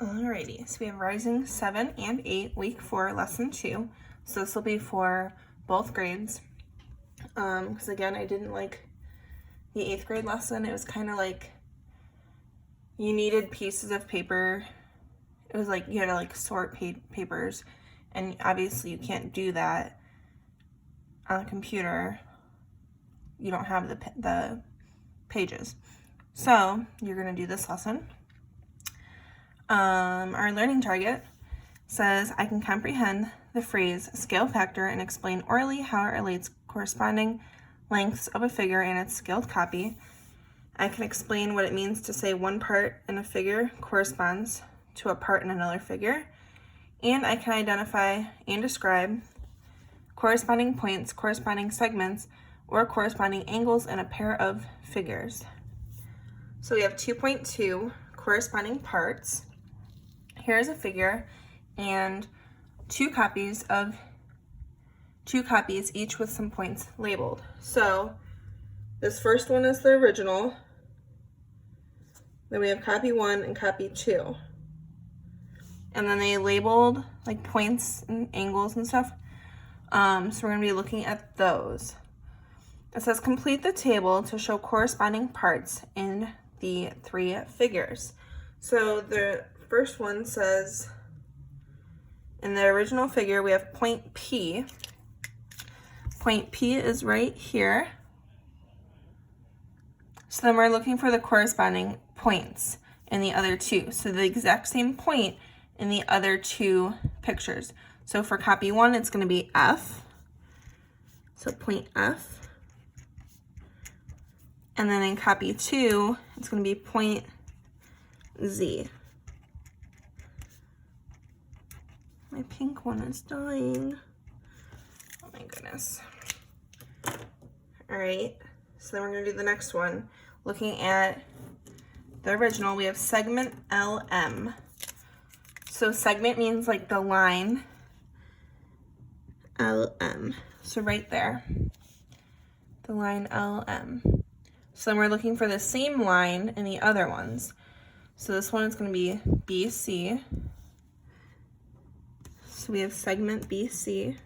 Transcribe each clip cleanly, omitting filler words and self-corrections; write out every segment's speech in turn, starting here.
Alrighty, so we have Rising 7 and 8, week 4, lesson 2. So this will be for both grades. Because again, I didn't like the 8th grade lesson. It was kind of like you needed pieces of paper. It was like you had to like sort papers, and obviously you can't do that on a computer. You don't have the pages. So you're going to do this lesson. Our learning target says, I can comprehend the phrase scale factor and explain orally how it relates corresponding lengths of a figure in its scaled copy. I can explain what it means to say one part in a figure corresponds to a part in another figure. And I can identify and describe corresponding points, corresponding segments, or corresponding angles in a pair of figures. So we have 2.2 corresponding parts. Here's a figure and two copies, each with some points labeled. So this first one is the original. Then we have copy 1 and copy 2. And then they labeled like points and angles and stuff. So we're going to be looking at those. It says complete the table to show corresponding parts in the 3 figures. So the first one says, in the original figure, we have point P. Point P is right here. So then we're looking for the corresponding points in the other two. So the exact same point in the other 2 pictures. So for copy 1, it's going to be F. So point F. And then in copy 2, it's going to be point Z. My pink one is dying. Oh my goodness. All right, so then we're going to do the next one. Looking at the original, we have segment LM. So segment means like the line. LM. So right there, the line LM. So then we're looking for the same line in the other ones. So this one is going to be BC. So we have segment BC.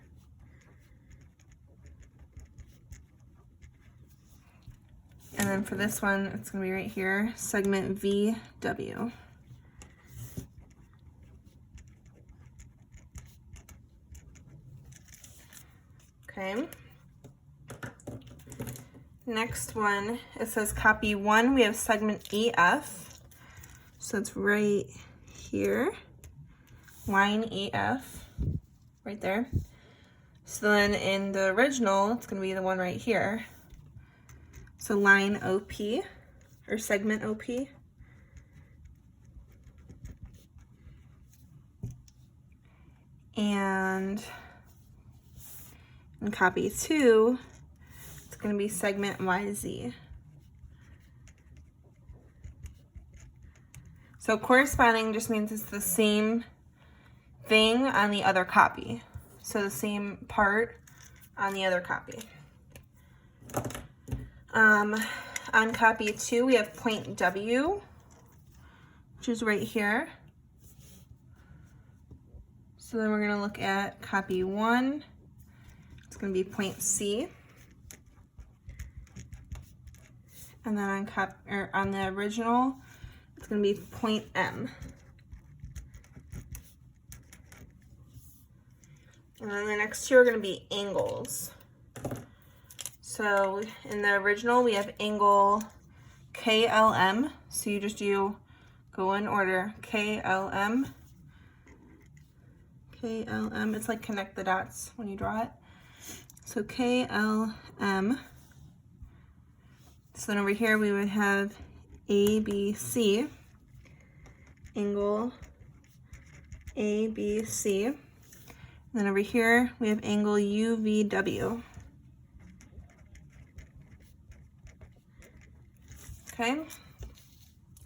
And then for this one, it's going to be right here, segment VW. Okay. Next one, it says copy 1, we have segment EF. So it's right here, line EF, right there. So then in the original, it's going to be the one right here. So line OP, or segment OP. And in copy 2, it's going to be segment YZ. So corresponding just means it's the same thing on the other copy. So the same part on the other copy. On copy 2, we have point W, which is right here. So then we're going to look at copy 1. It's going to be point C. And then on the original, it's going to be point M. And then the next 2 are going to be angles. So in the original, we have angle KLM. So you just go in order, KLM. KLM, it's like connect the dots when you draw it. So KLM. So then over here we would have ABC, angle ABC. And then over here we have angle UVW. Okay, and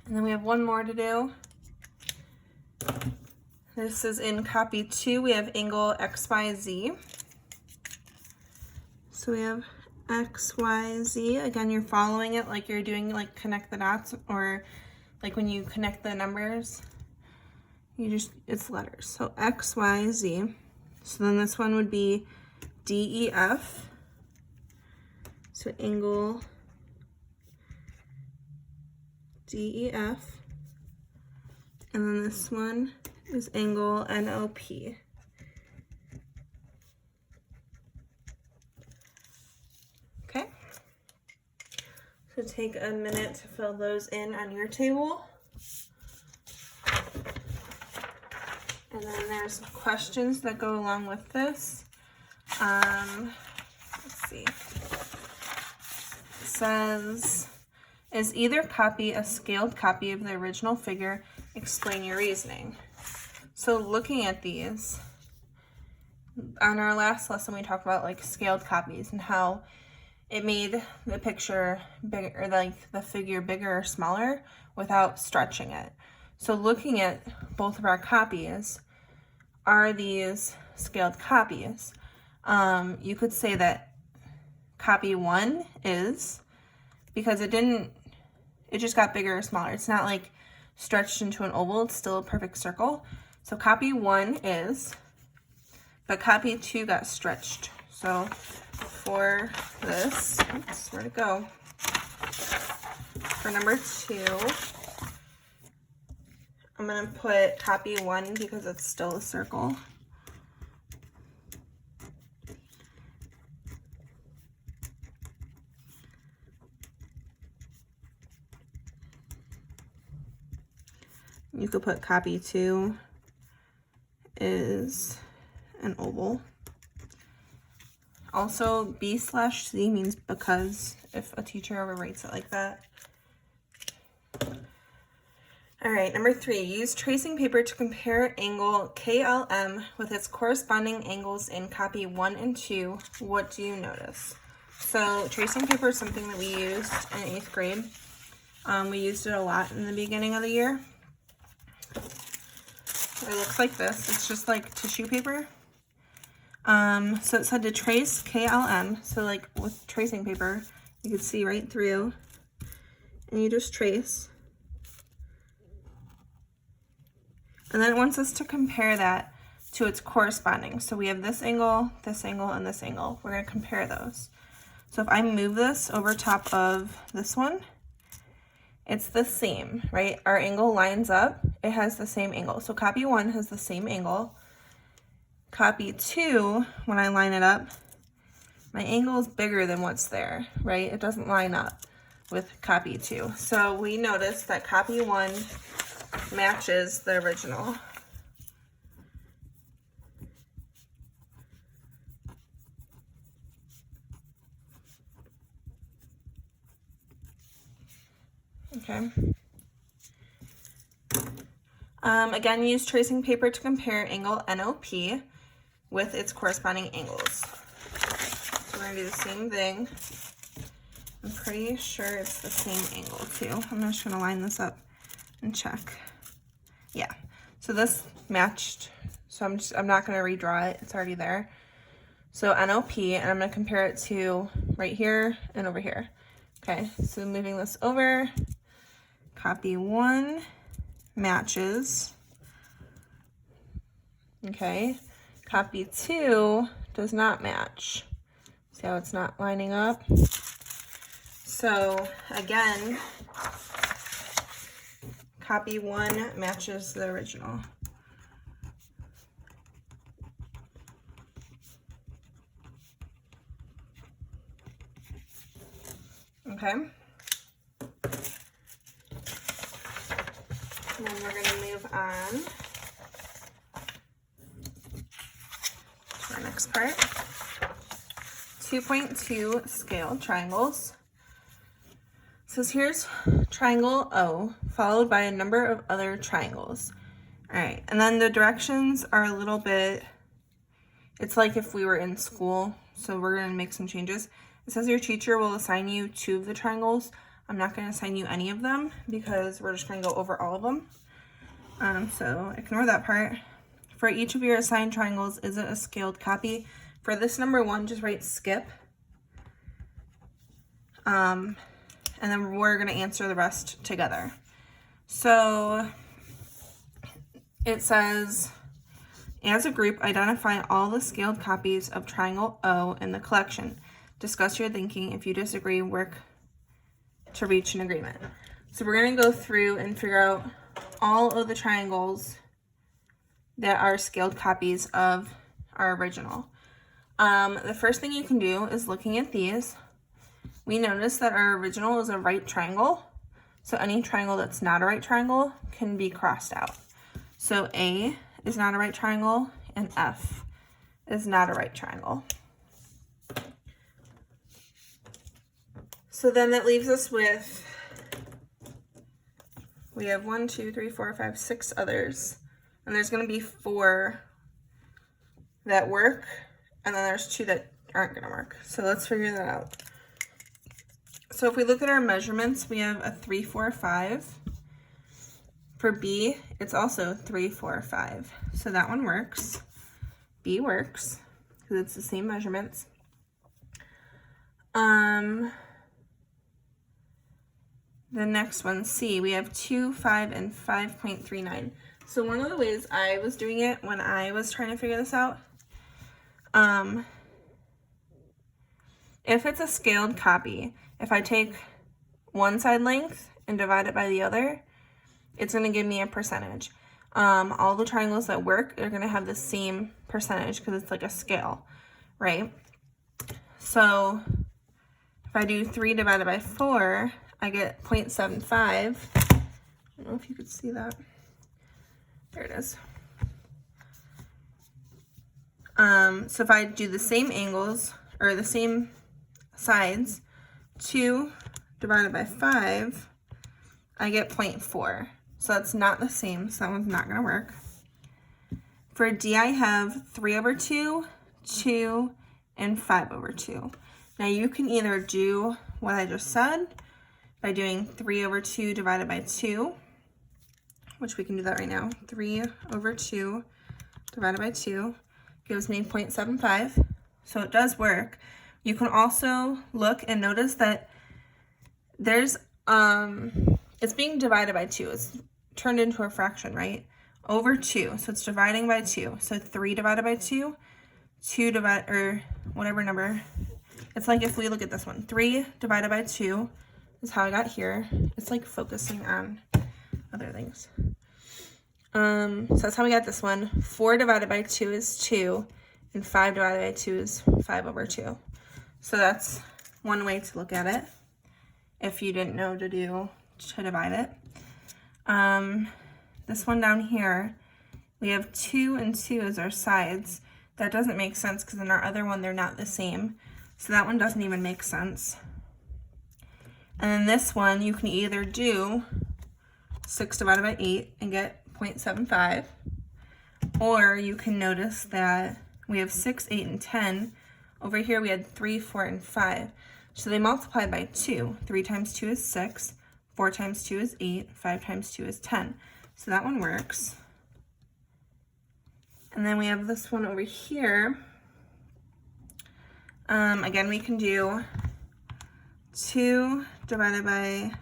then we have one more to do. This is in copy 2, we have angle XYZ. So we have XYZ. Again, you're following it like you're doing like connect the dots, or like when you connect the numbers, it's letters. So X, Y, Z. So then this one would be DEF. So angle DEF. And then this one is angle NOP. Okay. So take a minute to fill those in on your table. And then there's questions that go along with this. Let's see. It says, is either copy a scaled copy of the original figure? Explain your reasoning. So looking at these, on our last lesson we talked about like scaled copies and how it made the picture bigger, or like the figure bigger or smaller without stretching it. So looking at both of our copies, are these scaled copies? You could say that copy 1 is, because it just got bigger or smaller. It's not like stretched into an oval, it's still a perfect circle. So copy 1 is, but copy 2 got stretched. So for this, oops, where'd it go? For number 2, I'm gonna put copy 1 because it's still a circle. You could put copy 2 is an oval. Also, B/C means because, if a teacher overwrites it like that. All right, number 3, use tracing paper to compare angle KLM with its corresponding angles in copy 1 and 2. What do you notice? So tracing paper is something that we used in 8th grade. We used it a lot in the beginning of the year. It looks like this. It's just like tissue paper. So it said to trace KLM. So like with tracing paper, you could see right through, and you just trace. And then it wants us to compare that to its corresponding. So we have this angle, and this angle. We're going to compare those. So if I move this over top of this one, it's the same, right? Our angle lines up. It has the same angle. So copy 1 has the same angle. Copy 2, when I line it up, my angle is bigger than what's there, right? It doesn't line up with copy 2. So we notice that copy 1 matches the original. Okay. Again, use tracing paper to compare angle NOP with its corresponding angles. So we're going to do the same thing. I'm pretty sure it's the same angle too. I'm just going to line this up and check. Yeah, so this matched. So I'm not going to redraw it. It's already there. So NOP, and I'm going to compare it to right here and over here. Okay, so moving this over, copy 1 matches. Okay, copy 2 does not match. See how it's not lining up? So again, copy 1 matches the original. Okay. And then we're going to move on to our next part. 2.2 scale triangles. It says here's triangle O followed by a number of other triangles. All right, and then the directions are a little bit, it's like if we were in school, so we're going to make some changes. It says your teacher will assign you 2 of the triangles. I'm not going to assign you any of them because we're just going to go over all of them. So ignore that part. For each of your assigned triangles, is it a scaled copy? For this number 1, just write skip. And then we're going to answer the rest together. So it says, as a group, identify all the scaled copies of triangle O in the collection. Discuss your thinking. If you disagree, work to reach an agreement. So we're going to go through and figure out all of the triangles that are scaled copies of our original. The first thing you can do is looking at these. We notice that our original is a right triangle. So any triangle that's not a right triangle can be crossed out. So A is not a right triangle and F is not a right triangle. So then that leaves us with, we have 1, 2, 3, 4, 5, 6 others. And there's going to be 4 that work, and then there's 2 that aren't going to work. So let's figure that out. So if we look at our measurements, we have a 3, 4, 5. For B, it's also 3, 4, 5. So that one works. B works because it's the same measurements. The next one, C, we have 2, 5, and 5.39. So one of the ways I was doing it when I was trying to figure this out, if it's a scaled copy, if I take one side length and divide it by the other, it's going to give me a percentage. All the triangles that work are going to have the same percentage because it's like a scale, right? So if I do 3 divided by 4, I get 0.75. I don't know if you could see that. There it is. So if I do the same angles, or the same sides, 2 divided by 5, I get 0.4. So that's not the same, so that one's not going to work. For D, I have 3 over 2, 2, and 5 over 2. Now you can either do what I just said by doing 3 over 2 divided by 2, which we can do that right now. 3 over 2 divided by 2 gives me 0.75, so it does work. You can also look and notice that there's, it's being divided by 2. It's turned into a fraction, right? Over 2, so it's dividing by 2. So 3 divided by 2, 2 divided, or whatever number. It's like if we look at this one, 3 divided by 2 is how I got here. It's like focusing on other things. So that's how we got this one. 4 divided by 2 is 2, and 5 divided by 2 is 5 over 2. So that's one way to look at it if you didn't know to divide it. This one down here, we have 2 and 2 as our sides. That doesn't make sense because in our other one, they're not the same. So that one doesn't even make sense. And then this one, you can either do 6 divided by 8 and get 0.75, or you can notice that we have 6, 8, and 10. Over here, we had 3, 4, and 5. So they multiply by 2. 3 times 2 is 6. 4 times 2 is 8. 5 times 2 is 10. So that one works. And then we have this one over here. Again, we can do 2 divided by,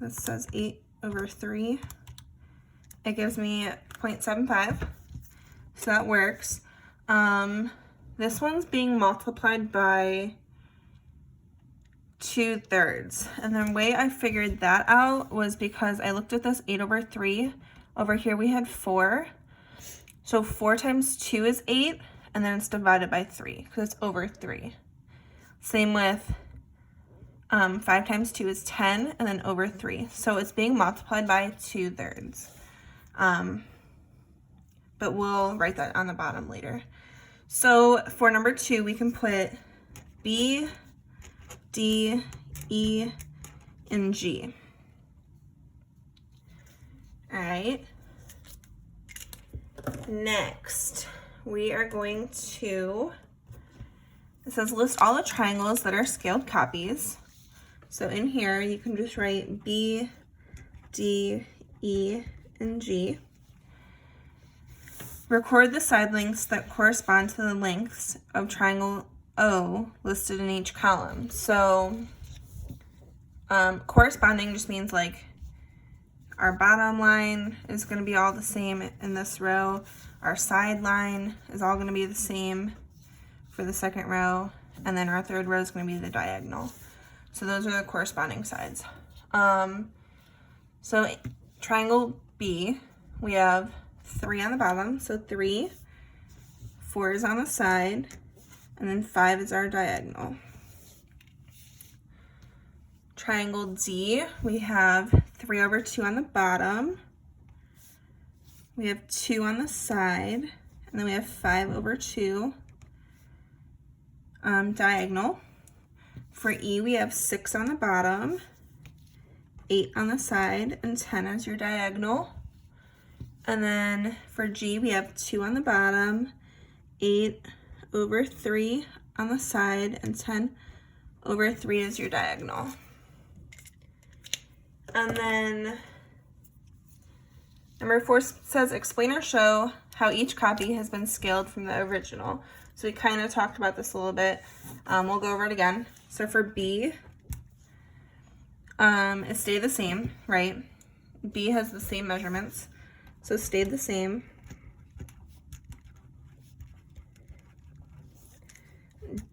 this says 8 over 3. It gives me 0.75. So that works. This one's being multiplied by 2/3. And the way I figured that out was because I looked at this 8 over 3. Over here we had 4. So 4 times 2 is 8, and then it's divided by 3 because it's over 3. Same with 5 times 2 is 10, and then over 3. So it's being multiplied by 2/3. But we'll write that on the bottom later. So for number 2, we can put B, D, E, and G. All right. Next, we are going to, it says list all the triangles that are scaled copies. So in here, you can just write B, D, E, and G. Record the side lengths that correspond to the lengths of triangle O listed in each column. So corresponding just means like Our bottom line is going to be all the same in this row. Our side line is all going to be the same for the second row. And then our third row is going to be the diagonal. So those are the corresponding sides. So triangle B, we have 3 on the bottom. So 3, 4 is on the side, and then 5 is our diagonal. Triangle D, we have 3 over 2 on the bottom. We have 2 on the side, and then we have 5 over 2 diagonal. For E, we have 6 on the bottom, 8 on the side, and 10 as your diagonal. And then for G, we have 2 on the bottom, 8 over 3 on the side, and 10 over 3 is your diagonal. And then number 4 says, explain or show how each copy has been scaled from the original. So we kind of talked about this a little bit. We'll go over it again. So for B, it stayed the same, right? B has the same measurements, so it stayed the same.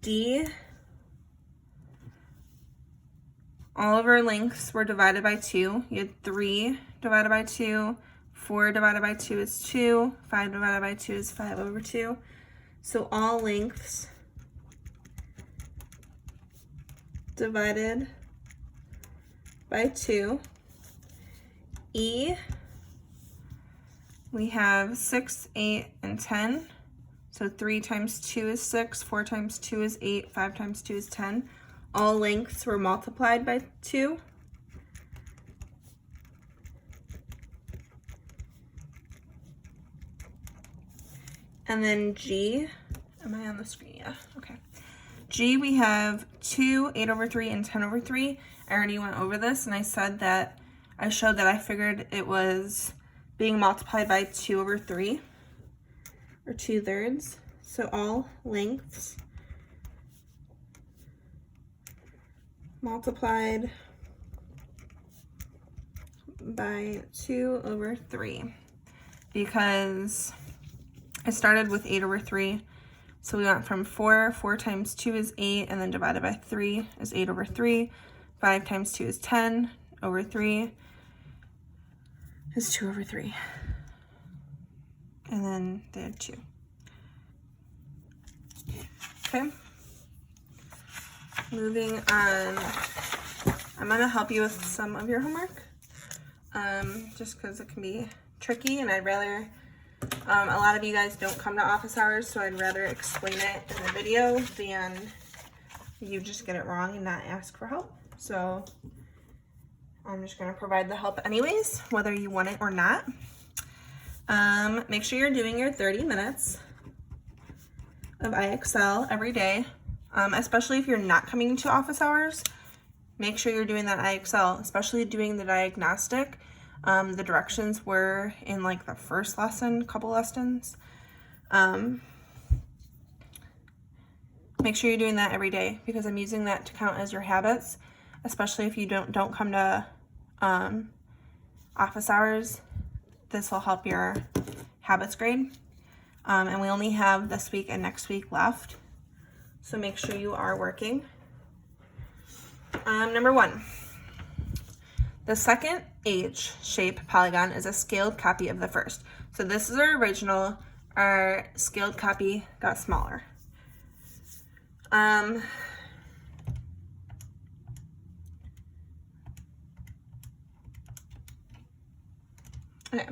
D, all of our lengths were divided by 2. You had 3 divided by 2, 4 divided by 2 is 2, 5 divided by 2 is 5 over 2. So all lengths divided by 2. E, we have 6, 8, and 10. So 3 times 2 is 6, 4 times 2 is 8, 5 times 2 is 10. All lengths were multiplied by 2. And then G, am I on the screen? Yeah, okay. G, we have 2, 8 over 3, and 10 over 3. I already went over this, and I said that I showed that I figured it was being multiplied by 2 over 3, or 2/3. So all lengths multiplied by 2 over 3, because I started with 8 over 3. So we went from 4 times 2 is 8, and then divided by 3 is 8 over 3. 5 times 2 is 10 over 3 is 2 over 3. And then they had 2. Okay. Moving on. I'm going to help you with some of your homework, just because it can be tricky, and I'd rather, a lot of you guys don't come to office hours, so I'd rather explain it in the video than you just get it wrong and not ask for help. So I'm just going to provide the help anyways, whether you want it or not. Make sure you're doing your 30 minutes of IXL every day, especially if you're not coming to office hours. Make sure you're doing that IXL, especially doing the diagnostic. The directions were in like the first lesson, couple lessons. Make sure you're doing that every day, because I'm using that to count as your habits, especially if you don't come to office hours. This will help your habits grade. And we only have this week and next week left, so make sure you are working. Number 1, the second H shape polygon is a scaled copy of the first. So this is our original. Our scaled copy got smaller. Okay.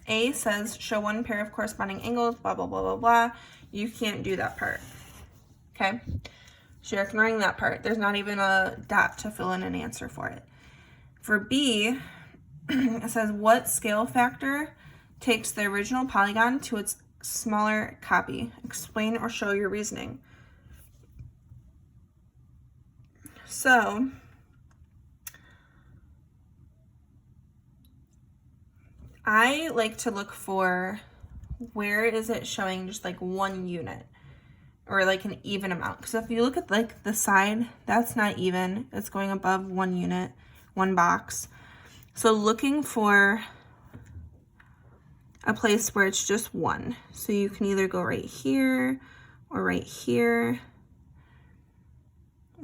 A says show one pair of corresponding angles, blah, blah, blah, blah, blah. You can't do that part. Okay. So you're ignoring that part. There's not even a dot to fill in an answer for it. For B, it says what scale factor takes the original polygon to its smaller copy? Explain or show your reasoning. So I like to look for where is it showing just like 1 unit or like an even amount. Because if you look at like the side, that's not even. It's going above 1 unit one box. So looking for a place where it's just one. So you can either go right here or right here.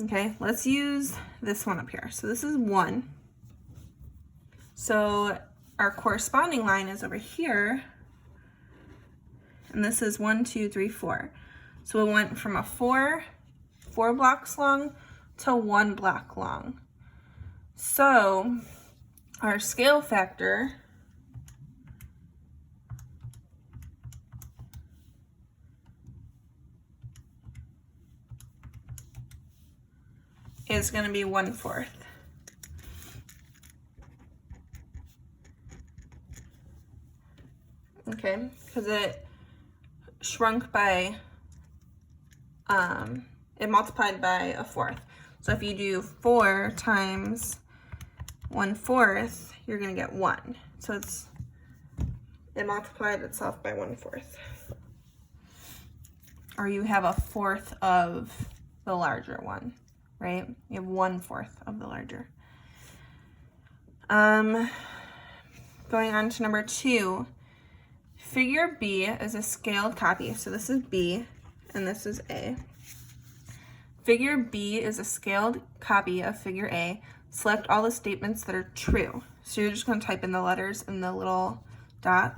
Okay, let's use this one up here. So this is 1. So our corresponding line is over here. And this is 1, 2, 3, 4. So it went from a 4 blocks long to 1 block long. So our scale factor is going to be 1/4. Okay, because it shrunk by, it multiplied by 1/4. So if you do 4 times 1/4, you're going to get 1. So it multiplied itself by 1/4. Or you have 1/4 of the larger one, right? You have 1/4 of the larger. Going on to number 2. Figure B is a scaled copy. So this is B and this is A. Figure B is a scaled copy of figure A. Select all the statements that are true. So you're just going to type in the letters in the little dot.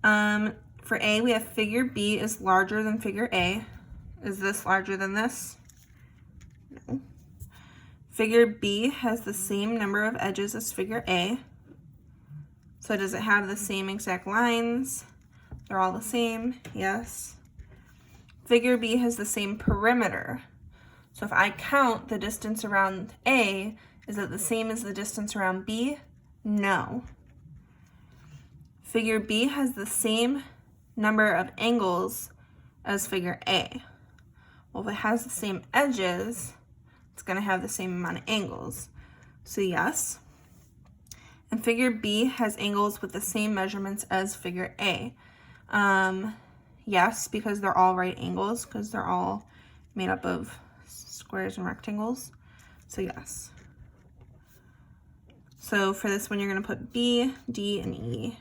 For A, we have figure B is larger than figure A. Is this larger than this? No. Figure B has the same number of edges as figure A. So does it have the same exact lines? They're all the same, yes. Figure B has the same perimeter. So if I count the distance around A, is it the same as the distance around B? No. Figure B has the same number of angles as figure A. Well, if it has the same edges, it's going to have the same amount of angles. So yes. And figure B has angles with the same measurements as figure A. Yes, because they're all right angles, because they're all made up of squares and rectangles. So yes. So for this one, you're going to put B, D, and E.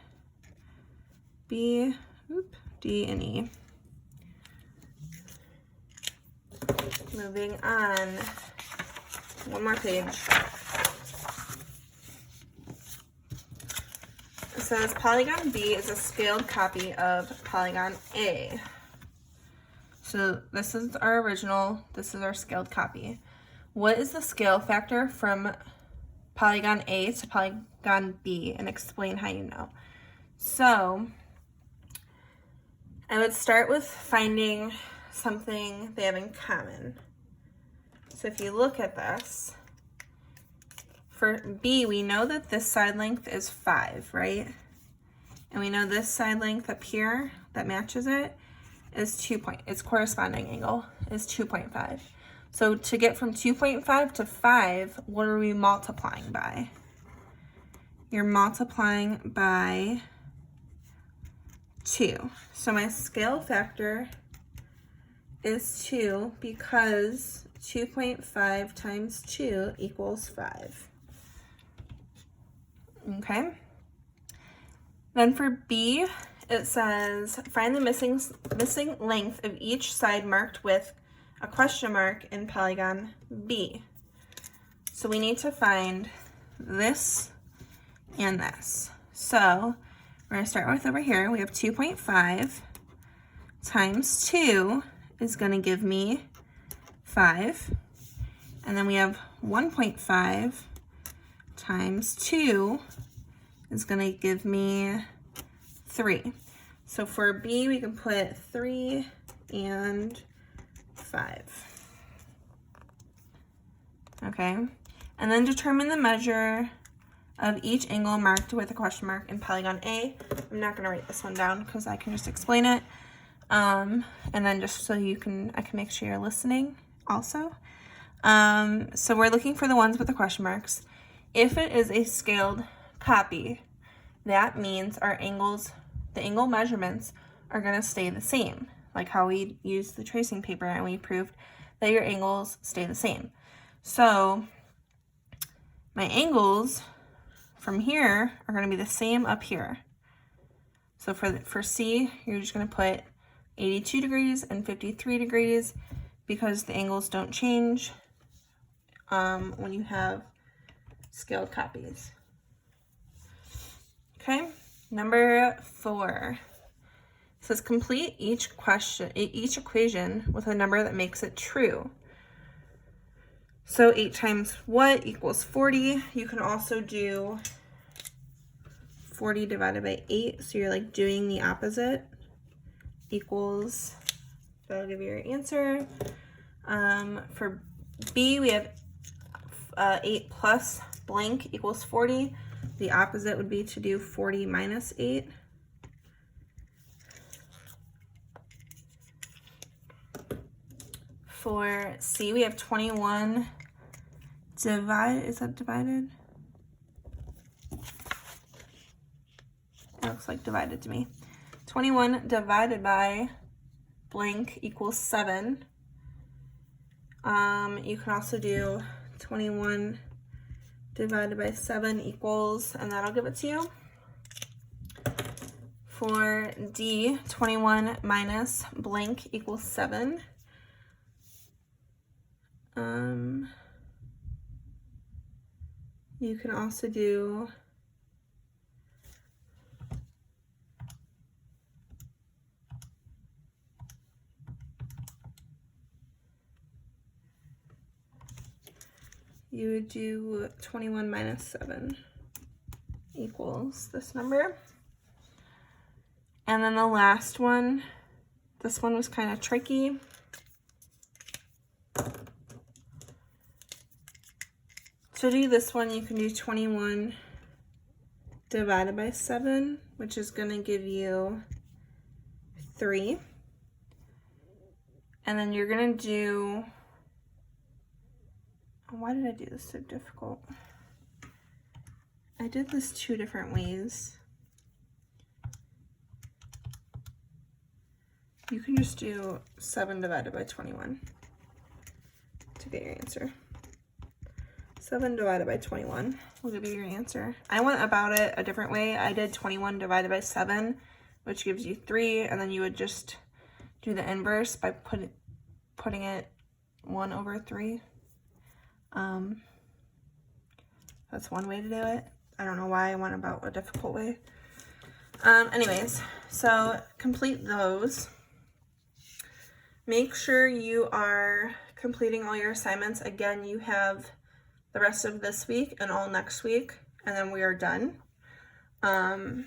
B, D, and E. Moving on. One more page. It says polygon B is a scaled copy of polygon A. So this is our original, this is our scaled copy. What is the scale factor from polygon A to polygon B, and explain how you know. So I would start with finding something they have in common. So if you look at this, for B, we know that this side length is 5, right? And we know this side length up here that matches it is its corresponding angle is 2.5. So to get from 2.5 to 5, what are we multiplying by? You're multiplying by 2. So my scale factor is 2 because 2.5 times 2 equals 5. Okay. Then for B, it says find the missing length of each side marked with a question mark in polygon B. So we need to find this and this. So we're going to start with over here. We have 2.5 times 2 is going to give me 5. And then we have 1.5 times 2 is going to give me 3. So for B, we can put 3 and 5. Okay, and then determine the measure of each angle marked with a question mark in polygon A. I'm not going to write this one down because I can just explain it. And then just so I can make sure you're listening also. So we're looking for the ones with the question marks. If it is a scaled copy, that means our angles, the angle measurements are going to stay the same, like how we used the tracing paper and we proved that your angles stay the same. So My angles from here are going to be the same up here. So for C, you're just going to put 82 degrees and 53 degrees because the angles don't change when you have scaled copies. Okay, number 4. It says complete each equation with a number that makes it true. So 8 times what equals 40. You can also do 40 divided by 8. So you're like doing the opposite. Equals, that'll give you your answer. For B, we have 8 plus blank equals 40. The opposite would be to do 40 minus 8. For C, we have 21 is that divided? It looks like divided to me. 21 divided by blank equals 7. You can also do 21 divided by 7 equals, and that'll give it to you. For D, 21 minus blank equals 7. You can also do you would do 21 minus 7 equals this number. And then the last one, this one was kind of tricky. To do this one, you can do 21 divided by 7, which is going to give you 3. And then you're going to do, why did I do this so difficult? I did this 2 different ways. You can just do 7 divided by 21 to get your answer. 7 divided by 21 will give you your answer. I went about it a different way. I did 21 divided by 7, which gives you 3, and then you would just do the inverse by putting it 1 over 3. That's one way to do it. I don't know why I went about a difficult way. Anyways, so complete those. Make sure you are completing all your assignments. Again, you have the rest of this week and all next week, and then we are done. So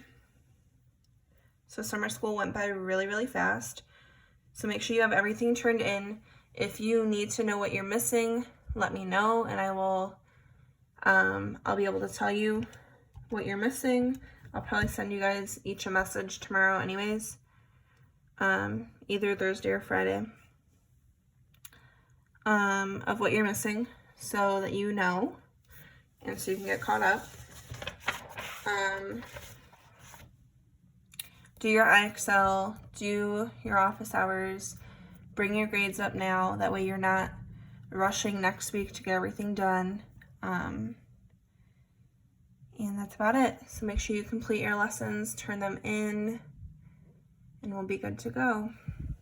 summer school went by really, really fast. So make sure you have everything turned in. If you need to know what you're missing, let me know, and I will, I'll be able to tell you what you're missing. I'll probably send you guys each a message tomorrow anyways, either Thursday or Friday, of what you're missing so that you know, and so you can get caught up. Do your IXL, do your office hours, bring your grades up now, that way you're not rushing next week to get everything done. And that's about it. So make sure you complete your lessons, turn them in, and we'll be good to go.